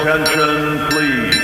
Attention, please.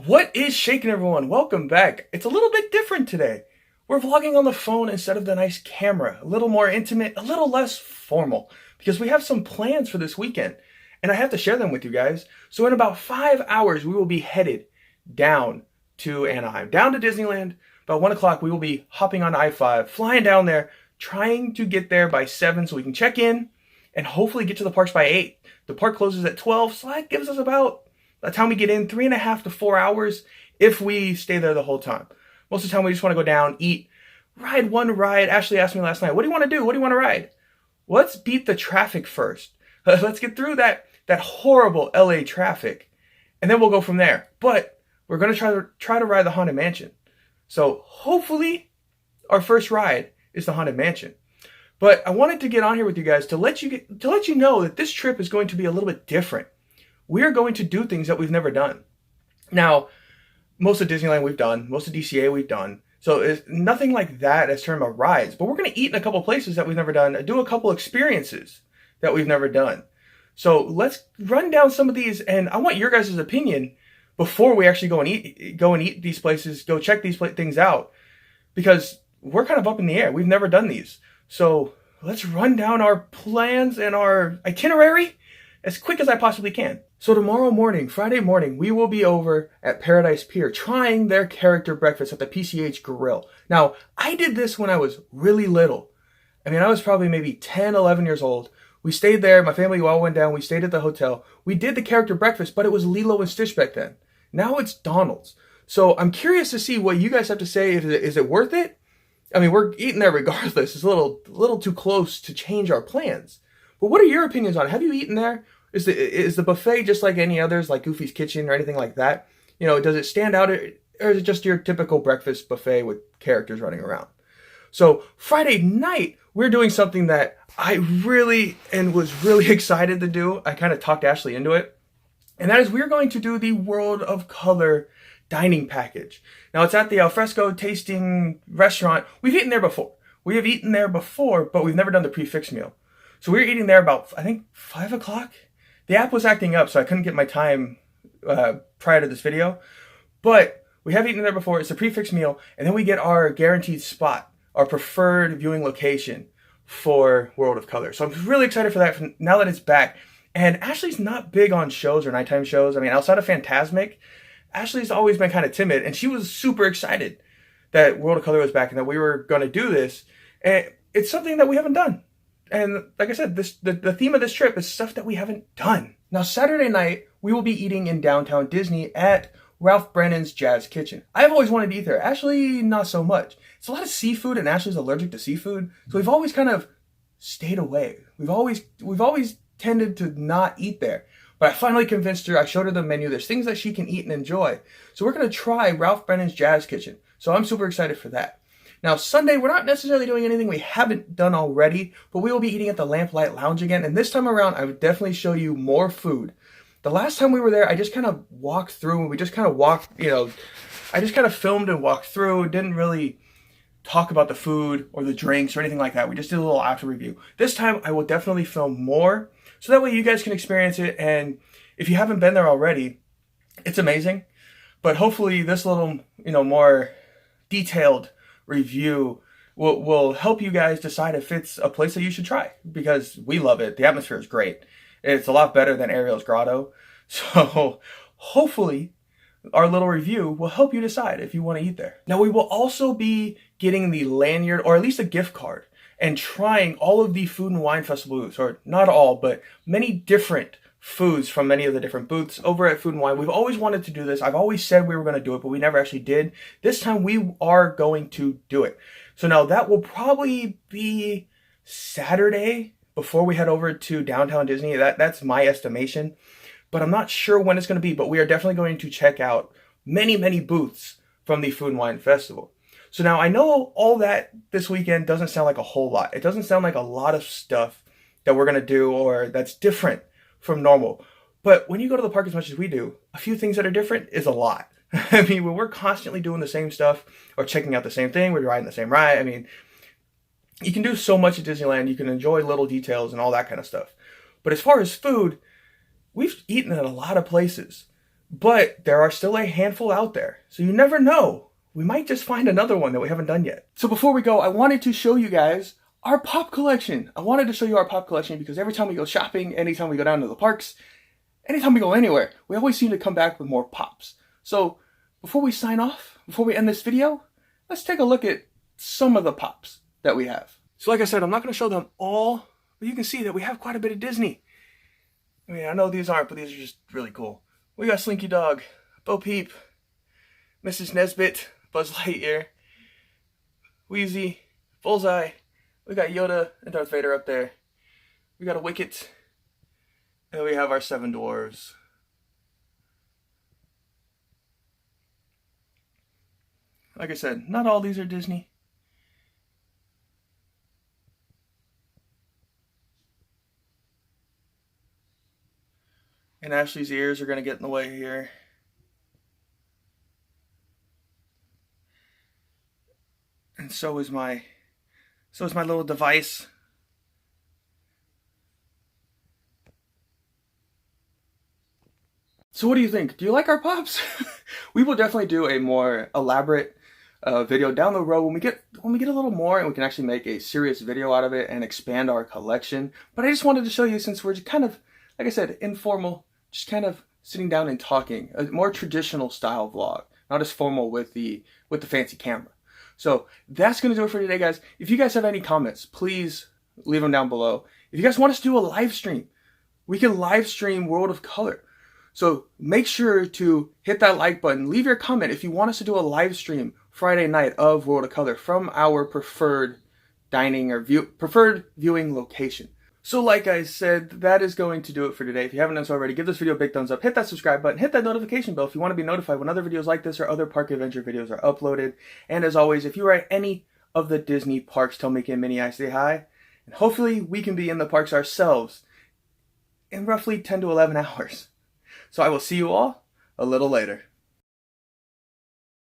What is shaking, everyone? Welcome back. It's a little bit different today. We're vlogging on the phone instead of the nice camera. A little more intimate, a little less formal, because we have some plans for this weekend, and I have to share them with you guys. So in about 5 hours, we will be headed down to Anaheim, down to Disneyland. About 1 o'clock, we will be hopping on I-5, flying down there, trying to get there by 7 so we can check in and hopefully get to the parks by 8. The park closes at 12, so that gives us about, by the time we get in, 3.5 to 4 hours if we stay there the whole time. Most of the time, we just want to go down, eat, ride one ride. Ashley asked me last night, what do you want to do? What do you want to ride? Let's beat the traffic first. Let's get through that horrible LA traffic, and then we'll go from there. But we're going to try to ride the Haunted Mansion. So hopefully our first ride is the Haunted Mansion. But I wanted to get on here with you guys to let you know that this trip is going to be a little bit different. We are going to do things that we've never done. Now, most of Disneyland we've done, most of DCA we've done. So it's nothing like that as term of rides. But we're going to eat in a couple places that we've never done, do a couple experiences that we've never done. So let's run down some of these, and I want your guys' opinion before we actually go and eat these places, go check these things out, because we're kind of up in the air. We've never done these. So let's run down our plans and our itinerary as quick as I possibly can. So tomorrow morning, Friday morning, we will be over at Paradise Pier trying their character breakfast at the PCH Grill. Now, I did this when I was really little. I mean, I was probably maybe 10, 11 years old. We stayed there. My family all went down. We stayed at the hotel. We did the character breakfast, but it was Lilo and Stitch back then. Now it's Donald's. So I'm curious to see what you guys have to say. Is it worth it? I mean, we're eating there regardless. It's a little too close to change our plans. But what are your opinions on it? Have you eaten there? Is the buffet just like any others, like Goofy's Kitchen or anything like that? You know, does it stand out, or is it just your typical breakfast buffet with characters running around? So Friday night, we're doing something that I really was really excited to do. I kind of talked Ashley into it. And that is, we're going to do the World of Color dining package. Now, it's at the Alfresco Tasting Restaurant. We've eaten there before. We have eaten there before, but we've never done the prefix meal. So we were eating there about, I think, 5 o'clock. The app was acting up, so I couldn't get my time prior to this video. But we have eaten there before. It's a prefix meal, and then we get our guaranteed spot, our preferred viewing location for World of Color. So I'm really excited for that now that it's back. And Ashley's not big on shows or nighttime shows. I mean, outside of Fantasmic, Ashley's always been kind of timid, and she was super excited that World of Color was back and that we were going to do this. And it's something that we haven't done. And like I said, the theme of this trip is stuff that we haven't done. Now, Saturday night, we will be eating in downtown Disney at Ralph Brennan's Jazz Kitchen. I've always wanted to eat there. Ashley, not so much. It's a lot of seafood, and Ashley's allergic to seafood. So we've always kind of stayed away. We've always tended to not eat there. But I finally convinced her. I showed her the menu. There's things that she can eat and enjoy. So we're going to try Ralph Brennan's Jazz Kitchen. So I'm super excited for that. Now, Sunday, we're not necessarily doing anything we haven't done already, but we will be eating at the Lamplight Lounge again. And this time around, I would definitely show you more food. The last time we were there, I just kind of walked through, and we just kind of walked, I just kind of filmed and walked through. Didn't really talk about the food or the drinks or anything like that. We just did a little after review. This time, I will definitely film more, so that way you guys can experience it. And if you haven't been there already, it's amazing. But hopefully this little, more detailed review will help you guys decide if it's a place that you should try, because we love it. The atmosphere is great. It's a lot better than Ariel's Grotto. So hopefully our little review will help you decide if you want to eat there. Now, we will also be getting the lanyard, or at least a gift card, and trying all of the Food and Wine Festival booths, or not all, but many different foods from many of the different booths over at Food and Wine. We've always wanted to do this. I've always said we were going to do it, but we never actually did. This time we are going to do it. So now that will probably be Saturday before we head over to downtown Disney. That's my estimation, but I'm not sure when it's going to be, but we are definitely going to check out many, many booths from the Food and Wine Festival. So now I know all that this weekend doesn't sound like a whole lot. It doesn't sound like a lot of stuff that we're going to do or that's different from normal. But when you go to the park as much as we do, a few things that are different is a lot. I mean, when we're constantly doing the same stuff or checking out the same thing, we're riding the same ride. I mean, you can do so much at Disneyland. You can enjoy little details and all that kind of stuff. But as far as food, we've eaten at a lot of places, but there are still a handful out there. So you never know. We might just find another one that we haven't done yet. So before we go, I wanted to show you guys our pop collection. I wanted to show you our pop collection because every time we go shopping, anytime we go down to the parks, anytime we go anywhere, we always seem to come back with more pops. So before we sign off, before we end this video, let's take a look at some of the pops that we have. So like I said, I'm not going to show them all, but you can see that we have quite a bit of Disney. I mean, I know these aren't, but these are just really cool. We got Slinky Dog, Bo Peep, Mrs. Nesbit, Buzz Lightyear, Wheezy, Bullseye. We got Yoda and Darth Vader up there. We got a Wicket. And we have our 7 dwarves. Like I said, not all these are Disney. And Ashley's ears are going to get in the way here. And so is my little device. So what do you think? Do you like our pops? We will definitely do a more elaborate video down the road when we get a little more and we can actually make a serious video out of it and expand our collection. But I just wanted to show you, since we're just kind of, like I said, informal, just kind of sitting down and talking, a more traditional style vlog, not as formal with the fancy camera. So that's going to do it for today, guys. If you guys have any comments, please leave them down below. If you guys want us to do a live stream, we can live stream World of Color. So make sure to hit that like button. Leave your comment if you want us to do a live stream Friday night of World of Color from our preferred dining or preferred viewing location. So like I said, that is going to do it for today. If you haven't done so already, give this video a big thumbs up, hit that subscribe button, hit that notification bell if you want to be notified when other videos like this or other park adventure videos are uploaded. And as always, if you are at any of the Disney parks, tell Mickey and Minnie I say hi. And hopefully we can be in the parks ourselves in roughly 10 to 11 hours. So I will see you all a little later.